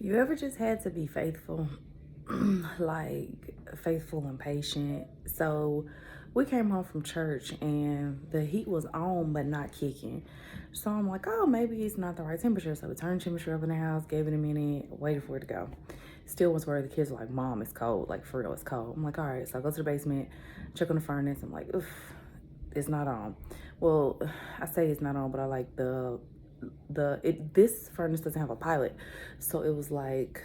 You ever just had to be faithful? Like faithful and patient. So we came home from church and the heat was on but not kicking. So I'm like, oh, maybe it's not the right temperature. So we turned the temperature up in the house, gave it a minute, waited for it to go. Still was worried. The kids were like, Mom, it's cold. Like, for real, it's cold. I'm like, all right. So I go to the basement, check on the furnace. I'm like, oof, it's not on. Well, I say it's not on, but I like this furnace doesn't have a pilot, so it was like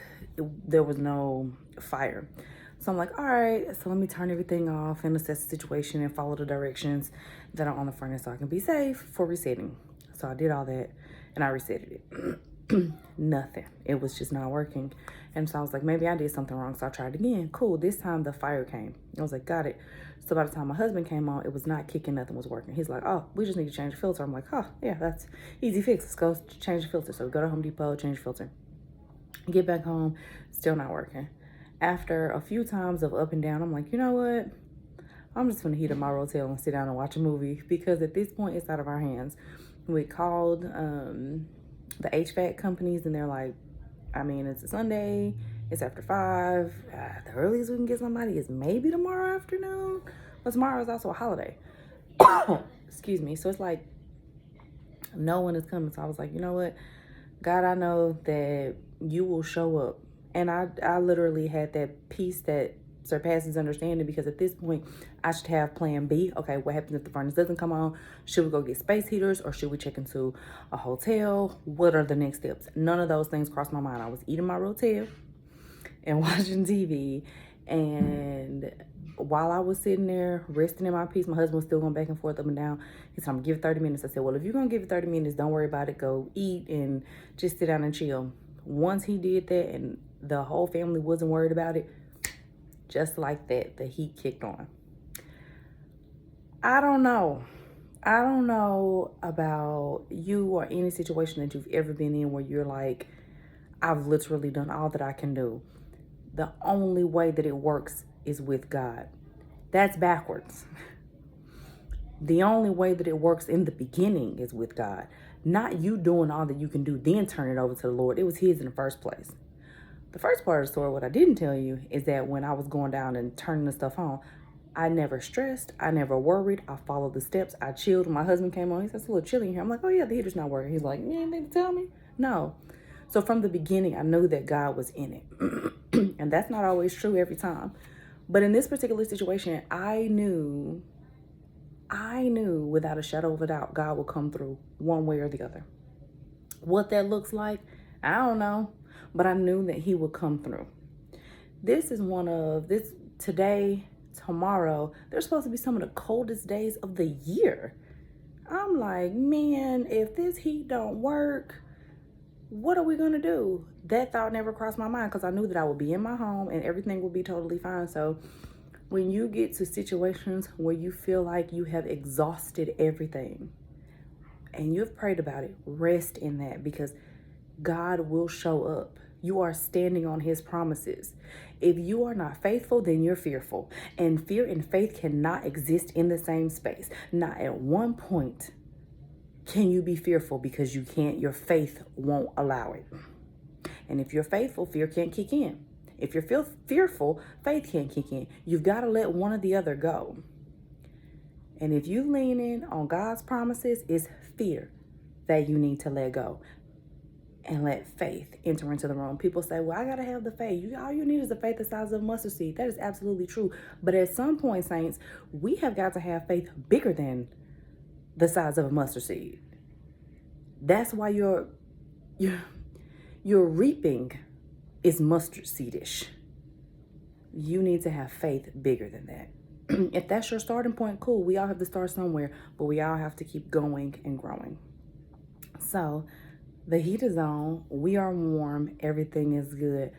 there was no fire. So I'm like, all right, so let me turn everything off and assess the situation and follow the directions that are on the furnace so I can be safe for resetting. So I did all that and I reset it. Nothing. It was just not working. And so I was like, maybe I did something wrong. So I tried again. Cool. This time the fire came. I was like, got it. So by the time my husband came on, it was not kicking. Nothing was working. He's like, oh, we just need to change the filter. I'm like, oh, yeah, that's easy fix. Let's go change the filter. So we go to Home Depot, change the filter. Get back home, still not working. After a few times of up and down, I'm like, you know what? I'm just gonna heat up my Rotel and sit down and watch a movie because at this point it's out of our hands. We called the HVAC companies and they're like, I mean, it's a Sunday, it's after 5. The earliest we can get somebody is maybe tomorrow afternoon, but tomorrow is also a holiday. Excuse me. So it's like no one is coming. So I was like, you know what? God, I know that you will show up. And I literally had that peace that surpasses understanding because at this point I should have plan B. Okay, what happens if the furnace doesn't come on? Should we go get space heaters or should we check into a hotel? What are the next steps? None of those things crossed my mind. I was eating my Rotel and watching TV, and while I was sitting there resting in my peace, my husband was still going back and forth up and down. He said, I'm gonna give it 30 minutes. I said, well, if you're gonna give it 30 minutes, don't worry about it. Go eat and just sit down and chill. Once he did that and the whole family wasn't worried about it, just like that, the heat kicked on. I don't know. I don't know about you or any situation that you've ever been in where you're like, I've literally done all that I can do. The only way that it works is with God. That's backwards. The only way that it works in the beginning is with God. Not you doing all that you can do, then turn it over to the Lord. It was his in the first place. The first part of the story, what I didn't tell you, is that when I was going down and turning the stuff on, I never stressed. I never worried. I followed the steps. I chilled. When my husband came on, he said, it's a little chilly in here. I'm like, oh yeah, the heater's not working. He's like, you ain't anything to tell me? No. So from the beginning, I knew that God was in it. And that's not always true every time. But in this particular situation, I knew without a shadow of a doubt, God will come through one way or the other. What that looks like, I don't know, but I knew that he would come through. This is today, tomorrow, they're supposed to be some of the coldest days of the year. I'm like, man, if this heat don't work, what are we gonna do? That thought never crossed my mind because I knew that I would be in my home and everything would be totally fine. So when you get to situations where you feel like you have exhausted everything and you've prayed about it, rest in that because God will show up. You are standing on his promises. If you are not faithful, then you're fearful. And fear and faith cannot exist in the same space. Not at one point can you be fearful because you can't, your faith won't allow it. And if you're faithful, fear can't kick in. If you're fearful, faith can't kick in. You've got to let one or the other go. And if you lean in on God's promises, it's fear that you need to let go and let faith enter into the room. People say, well, I got to have the faith. All you need is the faith the size of a mustard seed. That is absolutely true. But at some point, saints, we have got to have faith bigger than the size of a mustard seed. That's why your reaping is mustard seedish. You need to have faith bigger than that. If that's your starting point, cool. We all have to start somewhere, but we all have to keep going and growing. So the heat is on. We are warm. Everything is good.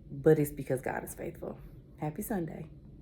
But it's because God is faithful. Happy Sunday.